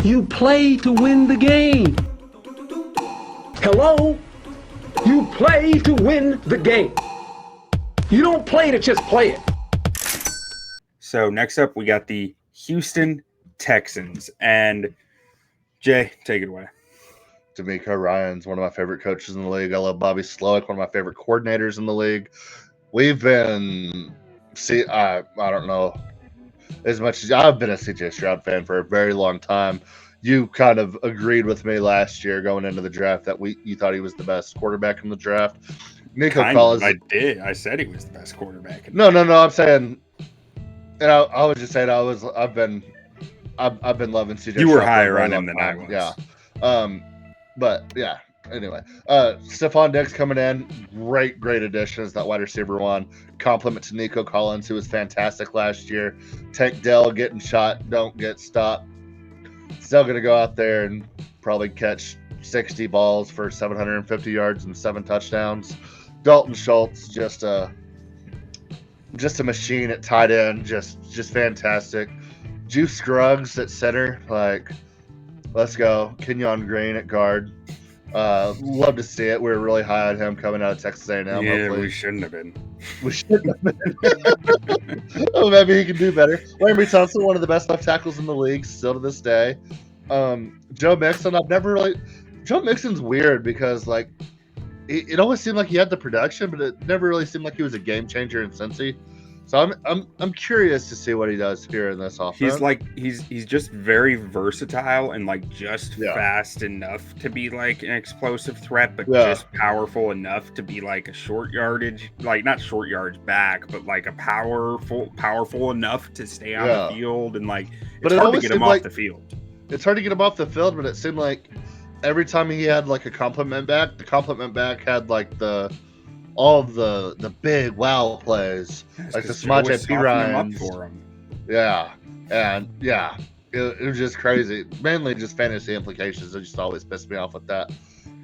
You play to win the game. Hello? You play to win the game. You don't play to just play it. So next up, we got the Houston Texans. And Jay, take it away. D'Amico Ryan's one of my favorite coaches in the league. I love Bobby Slowick, one of my favorite coordinators in the league. We've been, I don't know, as much as I've been a CJ Stroud fan for a very long time. You kind of agreed with me last year going into the draft that you thought he was the best quarterback in the draft. Nico Collins. I did. I said he was the best quarterback. No. I'm saying, and I was just saying I've been loving CJ. You were higher on him than I was. Yeah. But yeah. Anyway, Stefon Diggs coming in, great addition as that wide receiver one. Compliment to Nico Collins, who was fantastic last year. Tank Dell getting shot, don't get stopped. Still going to go out there and probably catch 60 balls for 750 yards and 7 touchdowns. Dalton Schultz, just a machine at tight end, just fantastic. Juice Scruggs at center, like, let's go. Kenyon Green at guard. Love to see it. We were really high on him coming out of Texas A&M. Yeah, hopefully. We shouldn't have been. Oh, maybe he can do better. Laremy Tunsil, one of the best left tackles in the league, still to this day. Joe Mixon, Joe Mixon's weird because, like, it always seemed like he had the production, but it never really seemed like he was a game changer in Cincy. So I'm curious to see what he does here in this offense. He's just very versatile and like just fast enough to be like an explosive threat, but just powerful enough to be like a short yardage, like not short yardage back, but like a powerful enough to stay on the field and like it's hard to get him off the field. It's hard to get him off the field, but it seemed like every time he had like a compliment back, the compliment back had like all of the big wow plays, like the Samaje Perine for him. Yeah, and it was just crazy. Mainly just fantasy implications. It just always pissed me off with that.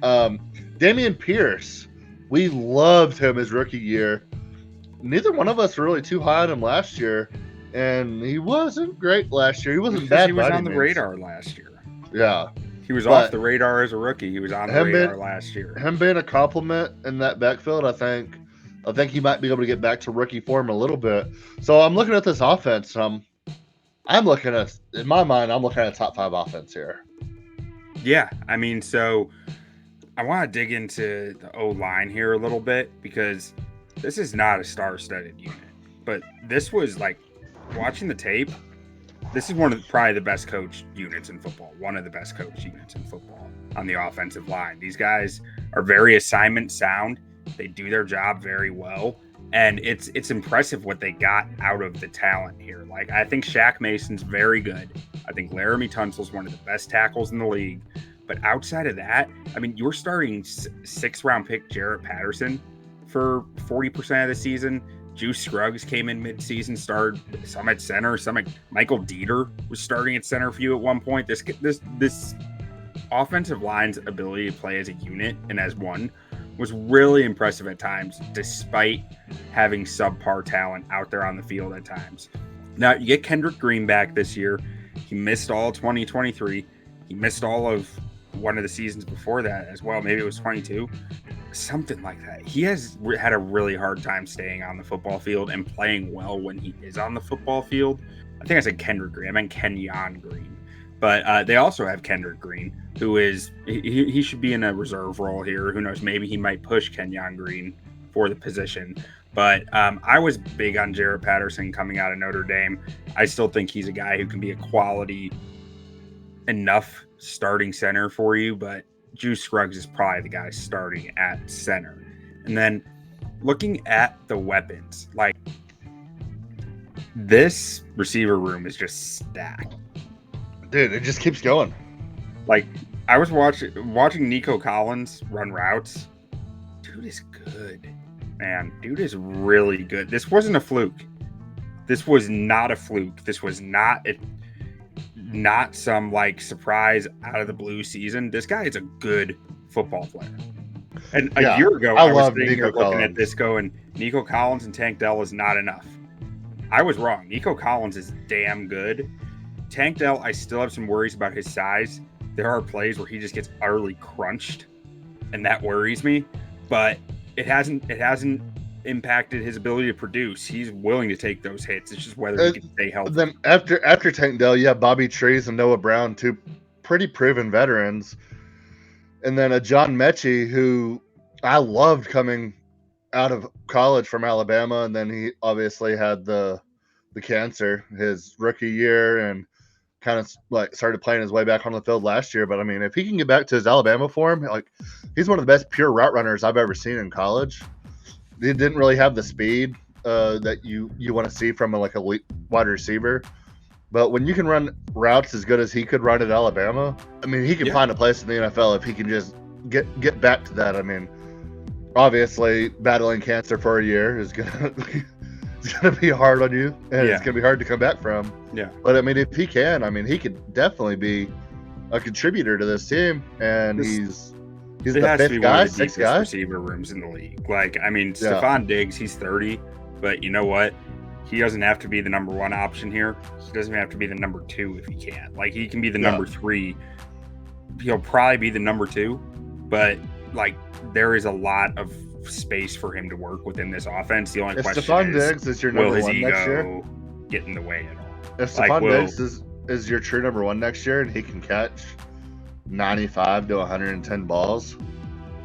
Dameon Pierce, we loved him his rookie year. Neither one of us were really too high on him last year, and he wasn't great last year. He wasn't bad. He was on the radar last year. Yeah. He was off the radar as a rookie. He was on the radar last year. Him being a compliment in that backfield, I think he might be able to get back to rookie form a little bit. So I'm looking at this offense. I'm looking at, in my mind, I'm looking at a top 5 offense here. Yeah, I mean, so I want to dig into the O-line here a little bit because this is not a star-studded unit. But this was like, watching the tape, this is one of probably the best coached units in football. One of the best coached units in football on the offensive line. These guys are very assignment sound. They do their job very well. And it's impressive what they got out of the talent here. Like, I think Shaq Mason's very good. I think Laremy Tunsil's one of the best tackles in the league. But outside of that, I mean, you're starting 6th-round pick Jarrett Patterson for 40% of the season. Juice Scruggs came in mid-season, started some at center, some at Michael Dieter was starting at center for you at one point. This offensive line's ability to play as a unit and as one was really impressive at times, despite having subpar talent out there on the field at times. Now, you get Kendrick Green back this year. He missed all 2023. He missed all of one of the seasons before that as well. Maybe it was 22. Something like that. He has had a really hard time staying on the football field and playing well when he is on the football field. I think I said Kendrick Green. I meant Kenyon Green. But they also have Kendrick Green, who is he should be in a reserve role here. Who knows? Maybe he might push Kenyon Green for the position. But I was big on Jarrett Patterson coming out of Notre Dame. I still think he's a guy who can be a quality enough starting center for you, but Juice Scruggs is probably the guy starting at center. And then looking at the weapons, like this receiver room is just stacked. Dude, it just keeps going. Like I was watching Nico Collins run routes. Dude is good, man. Dude is really good. This wasn't a fluke. This was not a fluke. This was not some like surprise out of the blue season. This guy is a good football player. And a year ago, I was sitting here looking at this going, Nico Collins and Tank Dell is not enough. I was wrong. Nico Collins is damn good. Tank Dell, I still have some worries about his size. There are plays where he just gets utterly crunched, and that worries me. But it hasn't impacted his ability to produce. He's willing to take those hits. It's just whether he can stay healthy. Then after Tank Dell, you have Bobby Trees and Noah Brown, two pretty proven veterans, and then a John Mechie, who I loved coming out of college from Alabama, and then he obviously had the cancer his rookie year and kind of like started playing his way back on the field last year. But I mean, if he can get back to his Alabama form, like he's one of the best pure route runners I've ever seen in college. He didn't really have the speed that you want to see from a elite wide receiver. But when you can run routes as good as he could run at Alabama, I mean, he can find a place in the NFL if he can just get back to that. I mean, obviously, battling cancer for a year is gonna be hard on you, and it's gonna be hard to come back from. Yeah. But I mean, if he can, I mean, he could definitely be a contributor to this team, and he's the fifth guy, sixth guy. Receiver rooms in the league. Like, I mean, Stefon Diggs, he's 30, but you know what? He doesn't have to be the number one option here. He doesn't have to be the number two if he can. Like, he can be the number three. He'll probably be the number two, but like, there is a lot of space for him to work within this offense. The only question Stefon Diggs is your number one next year, get in the way at all? If Stefon Diggs is your true number one next year, and he can catch 95 to 110 balls,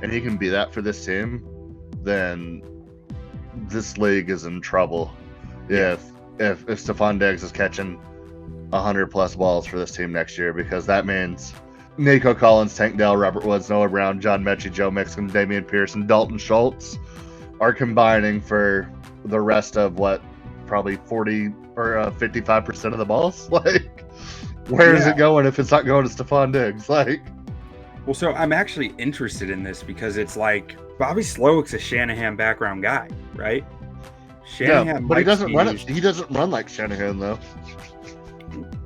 and he can be that for this team, then this league is in trouble. If Stefon Diggs is catching 100 plus balls for this team next year, because that means Nico Collins, Tank Dell, Robert Woods, Noah Brown, John Mechie, Joe Mixon, Damian Pierce, and Dalton Schultz are combining for the rest of probably 40 or 55% of the balls. Like, where is it going if it's not going to Stefon Diggs? Like, well, so I'm actually interested in this because it's like Bobby Slowick's a Shanahan background guy, right? Shanahan, but he doesn't run it. He doesn't run like Shanahan, though.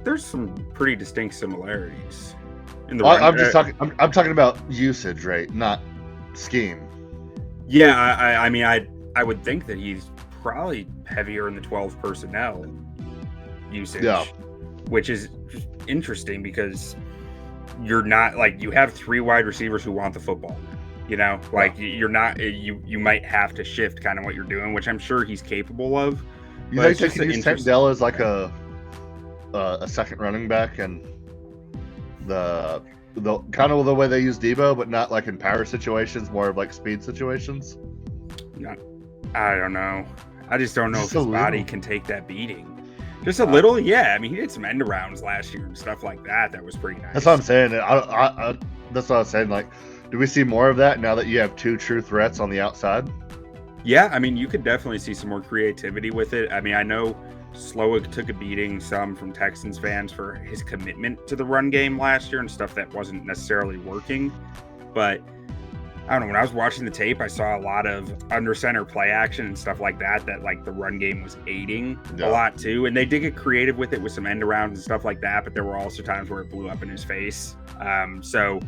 There's some pretty distinct similarities. I'm talking about usage rate, not scheme. Yeah, I mean, I would think that he's probably heavier in the 12 personnel usage, which is interesting because you're not like, you have three wide receivers who want the football. You know, like you're not, you might have to shift kind of what you're doing, which I'm sure he's capable of. You think they can use Tank Dell as like a second running back, and the kind of the way they use Debo, but not like in power situations, more of like speed situations? No, I don't know. I just don't know if his body can take that beating. Just a little, yeah. I mean, he did some end arounds last year and stuff like that. That was pretty nice. That's what I'm saying. That's what I was saying. Like, do we see more of that now that you have two true threats on the outside? Yeah, I mean, you could definitely see some more creativity with it. I mean, I know Slowick took a beating some from Texans fans for his commitment to the run game last year and stuff that wasn't necessarily working. But I don't know, when I was watching the tape, I saw a lot of under center play action and stuff like that like the run game was aiding a lot too. And they did get creative with it with some end arounds and stuff like that, but there were also times where it blew up in his face. So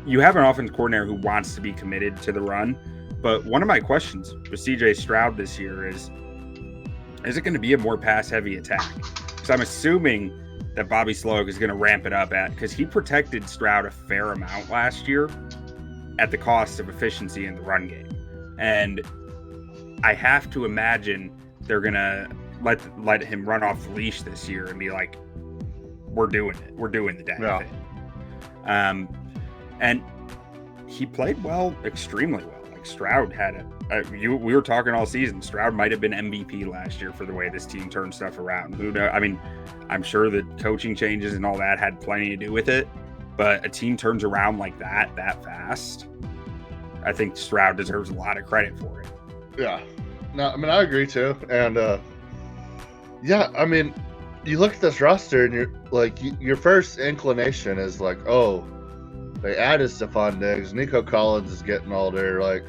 you have an offense coordinator who wants to be committed to the run. But one of my questions with CJ Stroud this year is it going to be a more pass-heavy attack? Because I'm assuming that Bobby Slowick is going to ramp it up because he protected Stroud a fair amount last year at the cost of efficiency in the run game. And I have to imagine they're going to let him run off the leash this year and be like, we're doing it. We're doing the damn thing. And he played well, extremely well. Like Stroud had we were talking all season. Stroud might have been MVP last year for the way this team turned stuff around. Who knows? I mean, I'm sure the coaching changes and all that had plenty to do with it. But a team turns around like that fast. I think Stroud deserves a lot of credit for it. Yeah. No, I mean, I agree too. And I mean, you look at this roster and you're like, your first inclination is like, oh, they added Stefon Diggs. Nico Collins is getting older, like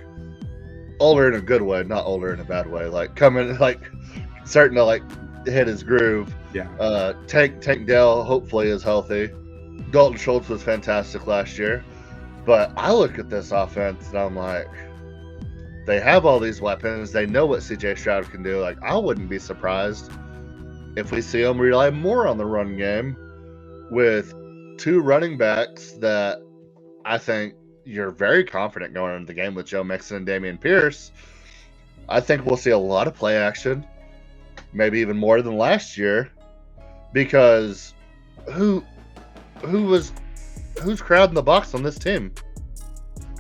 older in a good way, not older in a bad way. Like coming, like starting to like hit his groove. Yeah. Tank Dell hopefully is healthy. Dalton Schultz was fantastic last year, but I look at this offense and I'm like, they have all these weapons. They know what CJ Stroud can do. Like, I wouldn't be surprised if we see them rely more on the run game with two running backs that I think you're very confident going into the game with Joe Mixon and Dameon Pierce. I think we'll see a lot of play action, maybe even more than last year, because who's crowding the box on this team?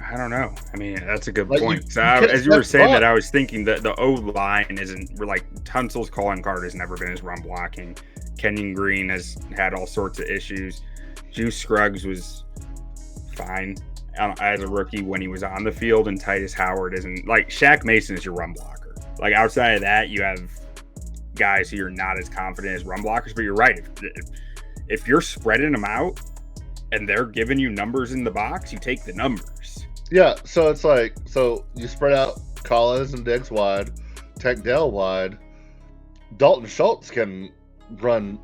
I don't know. I mean, that's a good Like, point. you So can't as you were step saying that, up. I was thinking that the O-line isn't like Tunsil's calling card has never been his run blocking. Kenyon Green has had all sorts of issues. Juice Scruggs was fine as a rookie when he was on the field, and Titus Howard isn't. Like, Shaq Mason is your run blocker. Like, outside of that, you have guys who you're not as confident as run blockers, but you're right. If you're spreading them out and they're giving you numbers in the box, you take the numbers. Yeah, so it's like, so you spread out Collins and Diggs wide, take Dell wide. Dalton Schultz can run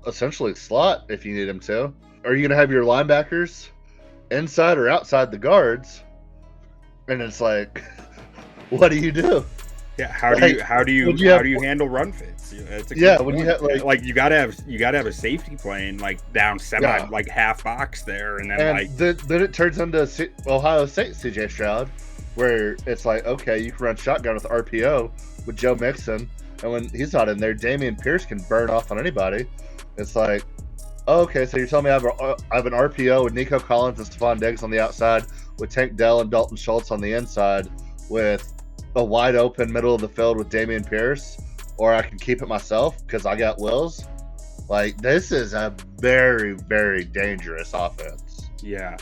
essentially slot if you need him to. Are you going to have your linebackers inside or outside the guards? And it's like, what do you do? Yeah, how do you handle run fits? It's a Yeah, good when you point. have like you gotta have a safety playing like down semi like half box there, and then and then it turns into Ohio State CJ Stroud, where it's like, okay, you can run shotgun with RPO with Joe Mixon, and when he's not in there, Dameon Pierce can burn off on anybody. It's like, okay, so you're telling me I have an RPO with Nico Collins and Stefon Diggs on the outside, with Tank Dell and Dalton Schultz on the inside, with a wide open middle of the field with Dameon Pierce, or I can keep it myself because I got Wills. Like, this is a very, very dangerous offense. Yeah,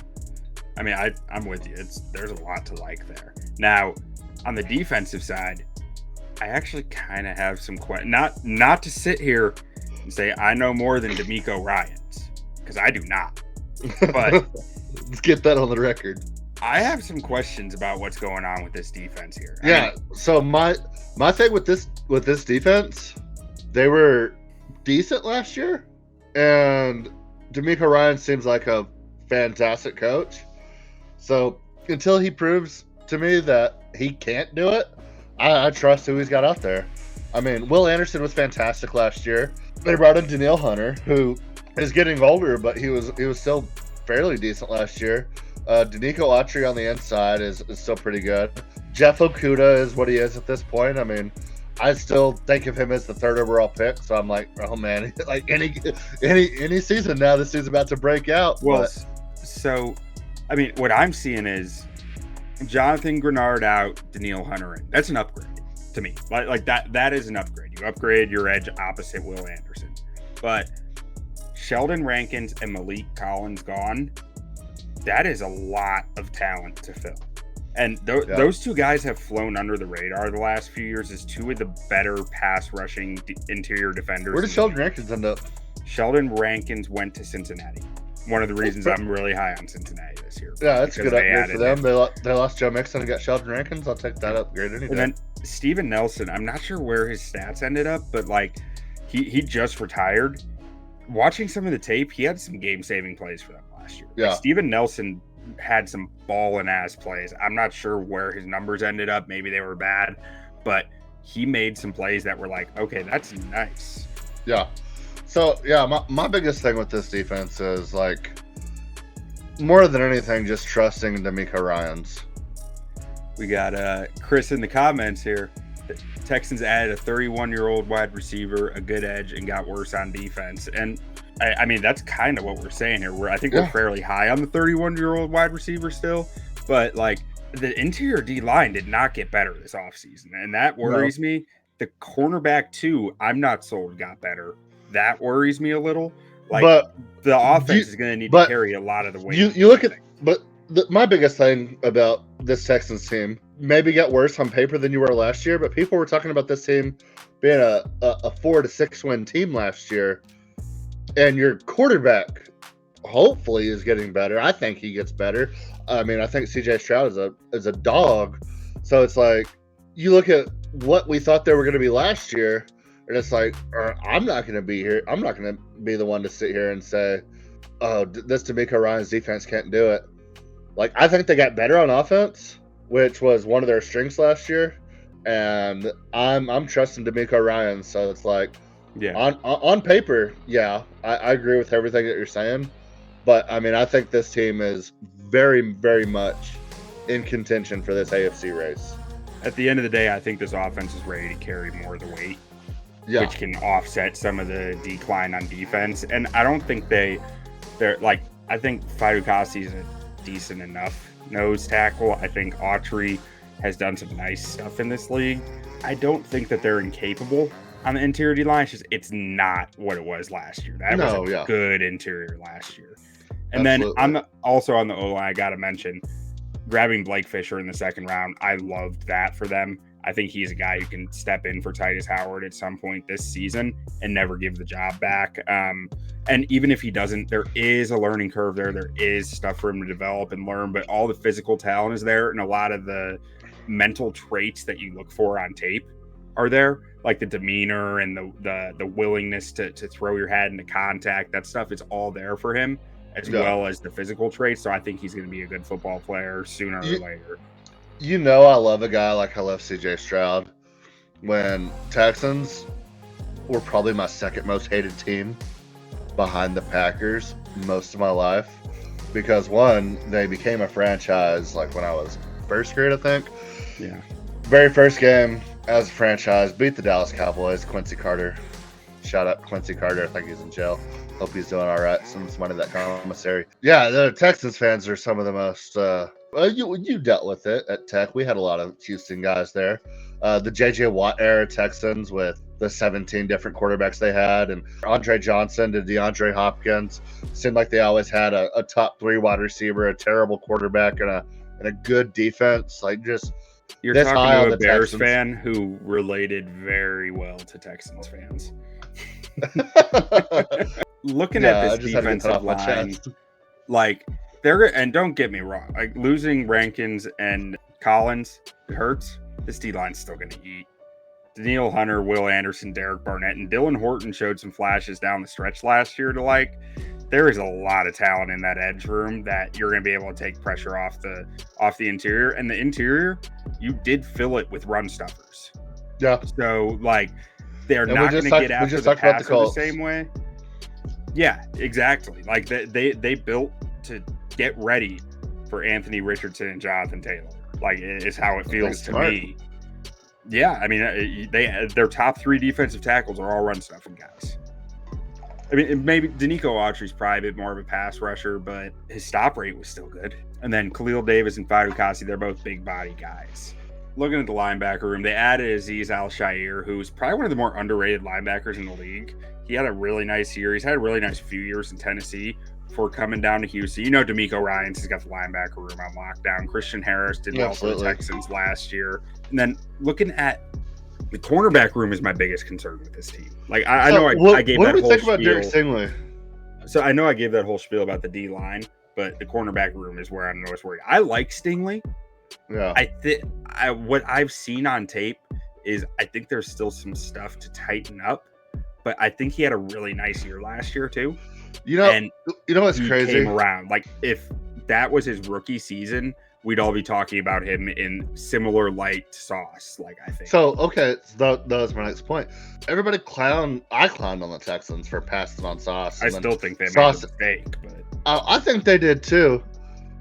I mean, I'm with you. There's a lot to like there. Now, on the defensive side, I actually kind of have some questions. Not to sit here and say I know more than D'Amico Ryans, because I do not. But let's get that on the record. I have some questions about what's going on with this defense here. Yeah. So my thing with this defense, they were decent last year, and D'Amico Ryan seems like a fantastic coach. So until he proves to me that he can't do it, I trust who he's got out there. I mean, Will Anderson was fantastic last year. They brought in Danielle Hunter, who is getting older, but he was still fairly decent last year. Danico Autry on the inside is still pretty good. Jeff Okuda is what he is at this point. I mean, I still think of him as the third overall pick, so I'm like, oh man, like any season now, this dude's about to break out. Well, so I mean, what I'm seeing is Jonathan Grenard out, Danielle Hunter in. That's an upgrade to me. Like that is an upgrade. You upgrade your edge opposite Will Anderson, but Sheldon Rankins and Malik Collins gone. That is a lot of talent to fill. And those two guys have flown under the radar the last few years as two of the better pass rushing interior defenders. Where did Sheldon Rankins end up? Sheldon Rankins went to Cincinnati. One of the reasons I'm really high on Cincinnati this year. Yeah, that's a good upgrade for them. him. They lost Joe Mixon and got Sheldon Rankins. I'll take that upgrade any day. And then Steven Nelson, I'm not sure where his stats ended up, but like he just retired. Watching some of the tape, he had some game-saving plays for them last year. Yeah. Like Steven Nelson had some ball-and-ass plays. I'm not sure where his numbers ended up. Maybe they were bad, but he made some plays that were like, okay, that's nice. Yeah. So, yeah, my biggest thing with this defense is, like, more than anything, just trusting D'Amico Ryans. We got Chris in the comments here. The Texans added a 31-year-old wide receiver, a good edge, and got worse on defense. And I mean, that's kind of what we're saying here. I think we're fairly high on the 31-year-old wide receiver still, but like the interior D line did not get better this offseason, and that worries me. The cornerback too, I'm not sold got better. That worries me a little. Like, but the offense is going to need to carry a lot of the weight. You look at, but my biggest thing about this Texans team maybe got worse on paper than you were last year, but people were talking about this team being a 4 to 6 win team last year. And your quarterback hopefully is getting better. I think he gets better. I mean, I think CJ Stroud is a dog. So it's like you look at what we thought they were going to be last year, and it's like, I'm not going to be here. I'm not going to be the one to sit here and say, oh, this D'Amico Ryan's defense can't do it. Like, I think they got better on offense, which was one of their strengths last year. And I'm trusting D'Amico Ryan. So it's like, Yeah. On paper, yeah, I agree with everything that you're saying. But I mean, I think this team is very, very much in contention for this AFC race. At the end of the day, I think this offense is ready to carry more of the weight, Yeah. which can offset some of the decline on defense. And I don't think they're like, I think Fatukasi is a decent enough nose tackle. I think Autry has done some nice stuff in this league. I don't think that they're incapable on the interior D line. It's not what it was last year. That was a good interior last year. And Absolutely. then also on the O-line, I got to mention, grabbing Blake Fisher in the second round, I loved that for them. I think he's a guy who can step in for Titus Howard at some point this season and never give the job back. And even if he doesn't, there is a learning curve there. There is stuff for him to develop and learn, but all the physical talent is there, and a lot of the mental traits that you look for on tape are there, like the demeanor and the willingness to throw your head into contact. That stuff is all there for him, as well as the physical traits. So I think he's going to be a good football player sooner or later. You know, I love a guy like I love CJ Stroud. When Texans were probably my second most hated team behind the Packers most of my life, because one, they became a franchise like when I was first grade, I think. Yeah. Very first game as a franchise, beat the Dallas Cowboys. Quincy Carter. Shout out Quincy Carter. I think he's in jail. Hope he's doing all right. Some money to that commissary. Yeah, the Texans fans are some of the most. Well, you dealt with it at Tech. We had a lot of Houston guys there. The J.J. Watt era Texans with the 17 different quarterbacks they had, and Andre Johnson to DeAndre Hopkins. Seemed like they always had a top 3 wide receiver, a terrible quarterback, and a good defense. Like just. You're talking to a Bears fan who related very well to Texans fans. Looking at this defensive line, like and don't get me wrong, like losing Rankins and Collins, it hurts. This D-line's still going to eat. Danielle Hunter, Will Anderson, Derek Barnett, and Dylan Horton showed some flashes down the stretch last year to there is a lot of talent in that edge room that you're going to be able to take pressure off the interior. And the interior, you did fill it with run stuffers. Yeah. So they're not going to get after the passer the same way. Yeah, exactly. Like they built to get ready for Anthony Richardson and Jonathan Taylor. Like is how it feels to me. Yeah, I mean their top 3 defensive tackles are all run stuffing guys. I mean, maybe Danico Autry's probably a bit more of a pass rusher, but his stop rate was still good. And then Khalil Davis and Fatukasi, they're both big body guys. Looking at the linebacker room, they added Azeez Al-Shaair, who's probably one of the more underrated linebackers in the league. He had a really nice year. He's had a really nice few years in Tennessee before coming down to Houston. You know, D'Amico Ryans has got the linebacker room on lockdown. Christian Harris did well for the Texans last year. And then looking at the cornerback room is my biggest concern with this team. Like I know I gave that whole spiel. What do we think about Derek Stingley? So I know I gave that whole spiel about the D line, but the cornerback room is where I'm most worried. I like Stingley. Yeah. What I've seen on tape is I think there's still some stuff to tighten up, but I think he had a really nice year last year too. You know what's crazy? Came around. Like if that was his rookie season, we'd all be talking about him in similar light sauce, like I think. So, okay, that was my next point. Everybody I clowned on the Texans for passing on Sauce. I still think they made a mistake, but I think they did too.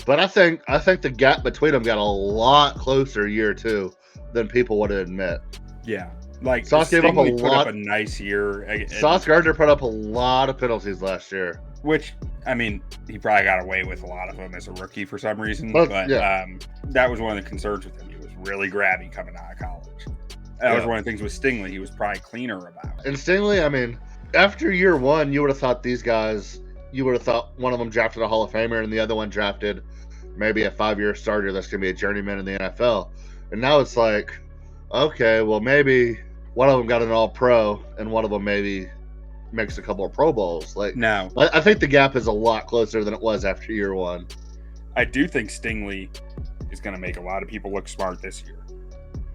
But I think the gap between them got a lot closer year 2 than people would admit. Yeah, like Sauce gave up a nice year. Sauce Gardner put up a lot of penalties last year. Which, I mean, he probably got away with a lot of them as a rookie for some reason. But that was one of the concerns with him. He was really grabby coming out of college. That was one of the things with Stingley he was probably cleaner about. And Stingley, I mean, after year 1, you would have thought these guys, one of them drafted a Hall of Famer and the other one drafted maybe a 5-year starter that's going to be a journeyman in the NFL. And now it's like, okay, well, maybe one of them got an All-Pro and one of them maybe makes a couple of Pro Bowls. No, I think the gap is a lot closer than it was after year 1. I do think Stingley is going to make a lot of people look smart this year,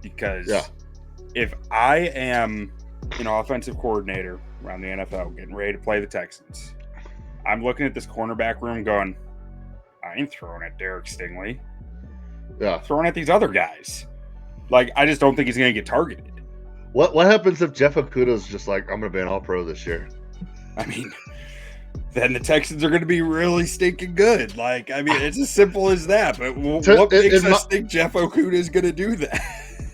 because if I am an offensive coordinator around the NFL getting ready to play the Texans, I'm looking at this cornerback room going, I ain't throwing at Derek Stingley. Yeah, throwing at these other guys. Like, I just don't think he's going to get targeted. What happens if Jeff Okuda's just like, I'm going to be an All-Pro this year? I mean, then the Texans are going to be really stinking good. Like, I mean, it's as simple as that. But what makes us think Jeff Okuda is going to do that?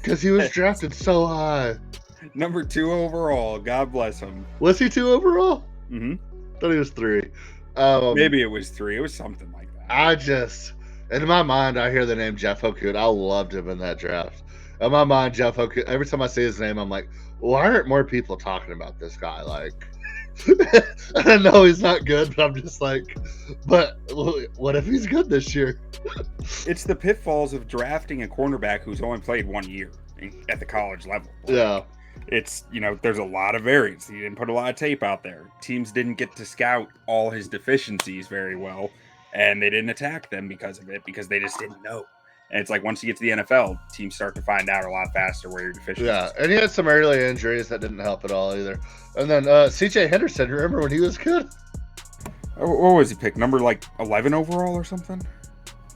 Because he was drafted so high. Number 2 overall. God bless him. Was he 2 overall? Mm-hmm. I thought he was 3. Maybe it was 3. It was something like that. In my mind, I hear the name Jeff Okuda. I loved him in that draft. In my mind, Jeff Okuda, every time I see his name, I'm like, why aren't more people talking about this guy? Like, I know he's not good, but I'm just like, but what if he's good this year? It's the pitfalls of drafting a cornerback who's only played 1 year at the college level. Like, yeah. It's, there's a lot of variance. He didn't put a lot of tape out there. Teams didn't get to scout all his deficiencies very well, and they didn't attack them because of it, because they just didn't know. And it's like once you get to the NFL, teams start to find out a lot faster where your deficiencies are. Yeah, and he had some early injuries that didn't help at all either. And then CJ Henderson, remember when he was good? What was he picked? Number 11 overall or something?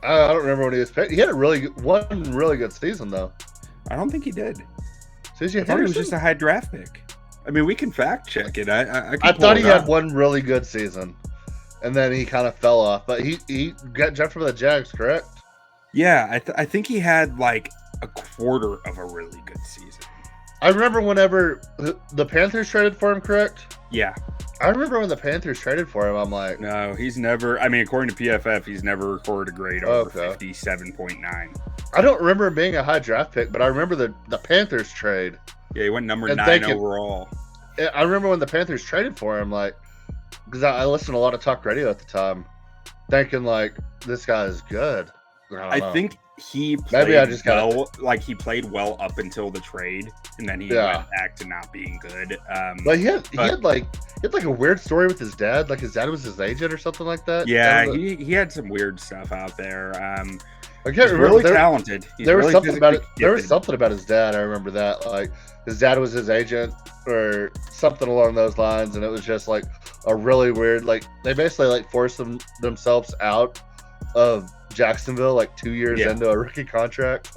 I don't remember when he was picked. He had one really good season though. I don't think he did. CJ I thought he was just a high draft pick. I mean, we can fact check it. I thought he had one really good season, and then he kind of fell off. But he got drafted for the Jags, correct? Yeah, I think he had a quarter of a really good season. I remember whenever the Panthers traded for him, correct? Yeah. I remember when the Panthers traded for him, I'm like... No, he's never... I mean, according to PFF, he's never recorded a grade over 57.9. I don't remember him being a high draft pick, but I remember the Panthers trade. Yeah, he went number 9 overall. I remember when the Panthers traded for him, because I listened to a lot of talk radio at the time, thinking, this guy is good. I think he played he played well up until the trade, and then he went back to not being good. But he had a weird story with his dad. Like his dad was his agent or something like that. Yeah, he had some weird stuff out there. I can't he's remember. Really talented. There was something about it. There was something about his dad. I remember that. Like his dad was his agent or something along those lines, and it was just a really weird. They basically forced themselves out of Jacksonville 2 years into a rookie contract,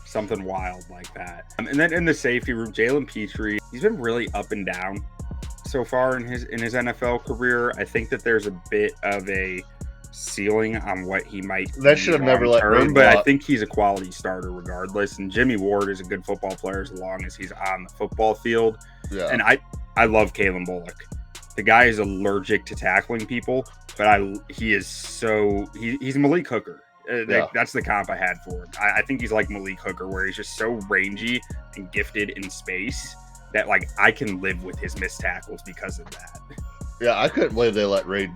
something wild like that. And then in the safety room, Jalen Petrie, he's been really up and down so far in his NFL career. I think that there's a bit of a ceiling on what he might They should have never let Reed but I think he's a quality starter regardless. And Jimmy Ward is a good football player as long as he's on the football field. Yeah. And I love Kalen Bullock. The guy is allergic to tackling people, but he's Malik Hooker. That's the comp I had for him. I think he's like Malik Hooker, where he's just so rangy and gifted in space that I can live with his missed tackles because of that. Yeah, I couldn't believe they let Reed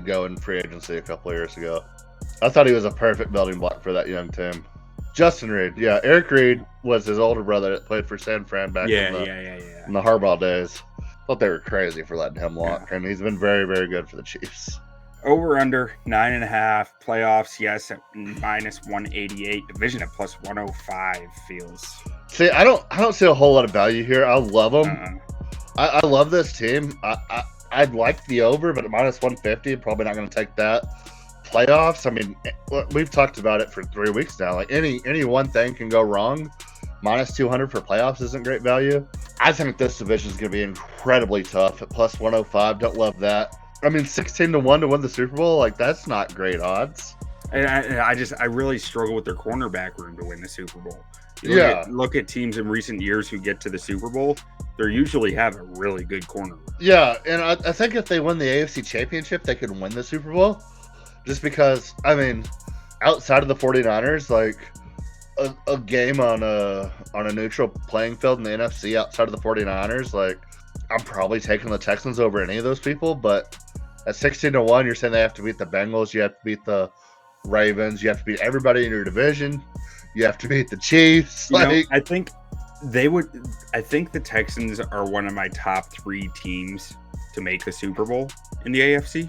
go in free agency a couple of years ago. I thought he was a perfect building block for that young team. Justin Reed, yeah, Eric Reed was his older brother that played for San Fran back in the Harbaugh days. Thought they were crazy for letting him walk, and he's been very, very good for the Chiefs. Over under 9.5 playoffs. Yes, at -188. Division at +105 feels. See, I don't see a whole lot of value here. I love them. I love this team. I'd like the over, but at -150, probably not going to take that. Playoffs. I mean, we've talked about it for 3 weeks now. Any one thing can go wrong. -200 for playoffs isn't great value. I think this division is going to be incredibly tough at +105. Don't love that. I mean, 16-1 to win the Super Bowl, that's not great odds. And I really struggle with their cornerback room to win the Super Bowl. Look at teams in recent years who get to the Super Bowl. They usually have a really good corner room. Yeah, and I think if they win the AFC Championship, they could win the Super Bowl. Just because, I mean, outside of the 49ers, a game on a neutral playing field in the NFC outside of the 49ers, I'm probably taking the Texans over any of those people, but at 16-1, you're saying they have to beat the Bengals, you have to beat the Ravens, you have to beat everybody in your division, you have to beat the Chiefs. I think the Texans are one of my top 3 teams to make the Super Bowl in the AFC.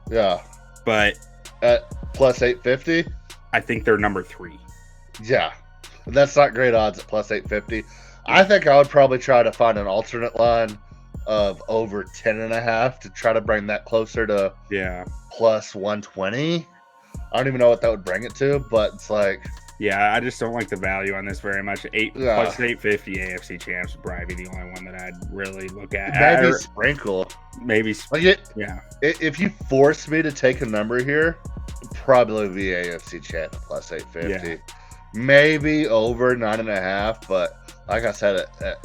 Yeah. But at +850? I think they're number 3. Yeah. That's not great odds at +850. I think I would probably try to find an alternate line of over 10.5 to try to bring that closer to +120. I don't even know what that would bring it to, but it's Yeah, I just don't like the value on this very much. Yeah. Plus 850 AFC champs would probably be the only one that I'd really look at. Maybe sprinkle. Maybe. Yeah. If you force me to take a number here, probably be AFC champ plus 850. Yeah. Maybe over 9.5, but like I said, at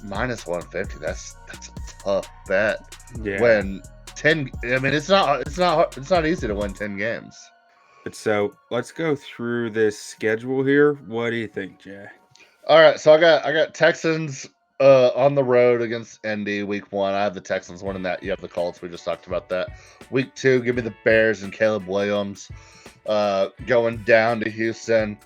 minus 150, that's a tough bet. Yeah. When 10, I mean, it's not easy to win 10 games. But so let's go through this schedule here. What do you think, Jay? All right, so I got Texans on the road against Indy week 1. I have the Texans winning that. You have the Colts. We just talked about that. Week 2, give me the Bears and Caleb Williams. Going down to Houston.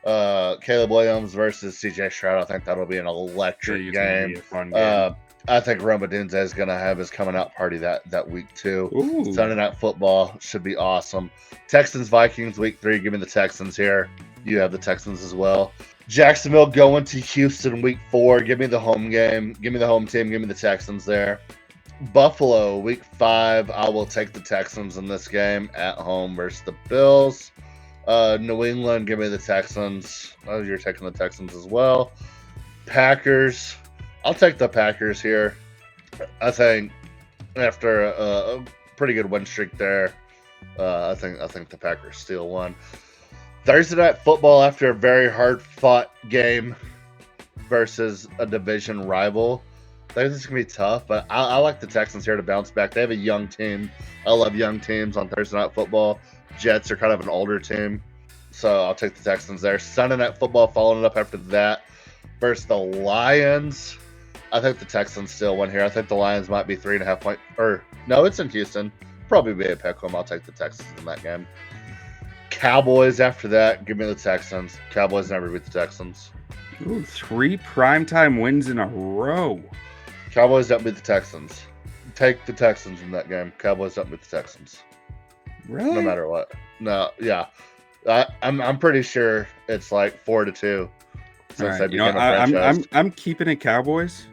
Caleb Williams versus CJ Stroud. I think that'll be an electric game. Be a fun game. I think Roma Dunze is going to have his coming out party that week 2. Ooh. Sunday Night Football should be awesome. Texans Vikings week 3. Give me the Texans here. You have the Texans as well. Jacksonville going to Houston week 4. Give me the home game. Give me the home team. Give me the Texans there. Buffalo week 5. I will take the Texans in this game at home versus the Bills. New England, give me the Texans. Oh, you're taking the Texans as well. Packers. I'll take the Packers here. I think after a pretty good win streak there, I think the Packers steal one. Thursday Night Football after a very hard-fought game versus a division rival. I think this is going to be tough, but I like the Texans here to bounce back. They have a young team. I love young teams on Thursday Night Football. Jets are kind of an older team, so I'll take the Texans there. Sunday Night Football following it up after that versus the Lions. I think the Texans still win here. I think the Lions might be 3.5 point. Or no, it's in Houston. Probably be a pick 'em. I'll take the Texans in that game. Cowboys after that. Give me the Texans. Cowboys never beat the Texans. Ooh, 3 primetime wins in a row. Cowboys don't beat the Texans. Take the Texans in that game. Cowboys don't beat the Texans. Really? No matter what. No, yeah. I'm pretty sure it's like 4-2 since they became a franchise. I'm keeping it Cowboys,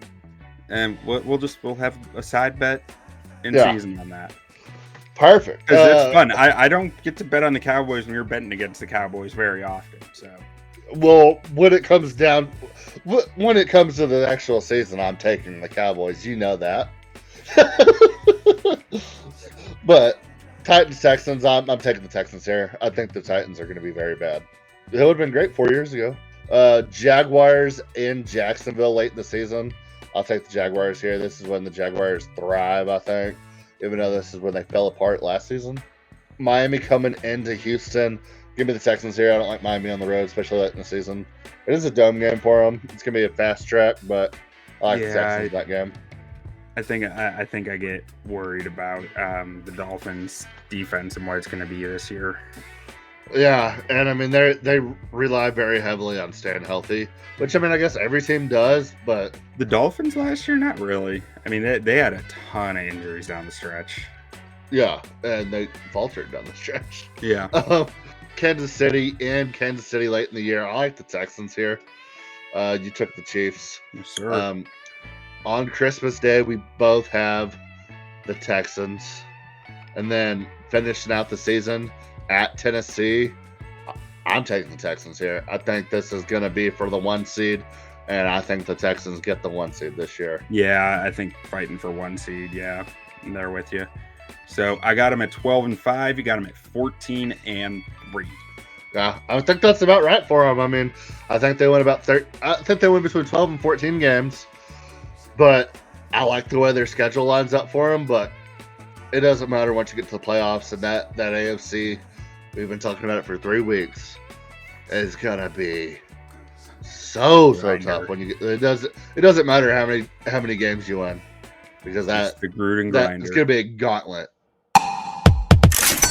and we'll have a side bet in season on that. Perfect. Because it's fun. I don't get to bet on the Cowboys when you're betting against the Cowboys very often. So, well, when it comes to the actual season, I'm taking the Cowboys. You know that. But Titans Texans, I'm taking the Texans here. I think the Titans are going to be very bad. It would have been great 4 years ago. Jaguars in Jacksonville late in the season. I'll take the Jaguars here. This is when the Jaguars thrive, I think. Even though this is when they fell apart last season. Miami coming into Houston. Give me the Texans here. I don't like Miami on the road, especially late in the season. It is a dome game for them. It's going to be a fast track, but I like the Texans in that game. I think I get worried about the Dolphins' defense and what it's going to be this year. Yeah, and I mean they rely very heavily on staying healthy, which I mean I guess every team does, but the Dolphins last year, not really. I mean they had a ton of injuries down the stretch. Yeah, and they faltered down the stretch. Yeah. Kansas City late in the year. I like the Texans here. You took the Chiefs. Yes, sir. On Christmas Day, we both have the Texans, and then finishing out the season at Tennessee, I'm taking the Texans here. I think this is going to be for the 1 seed, and I think the Texans get the 1 seed this year. Yeah, I think fighting for 1 seed. Yeah, I'm there with you. So I got them at 12-5. You got them at 14-3. Yeah, I think that's about right for them. I mean, I think they win I think they win between 12 and 14 games, but I like the way their schedule lines up for them. But it doesn't matter once you get to the playoffs, and that AFC. We've been talking about it for 3 weeks. It's gonna be so tough when you get. It doesn't matter how many games you win, because the Gruden grinder. It's gonna be a gauntlet.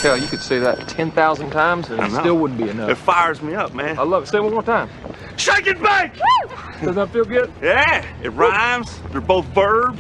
Hell, you could say that 10,000 times and it still wouldn't be enough. It fires me up, man. I love it. Say it one more time. Shake it back! Does that feel good? Yeah, it rhymes. They're both verbs.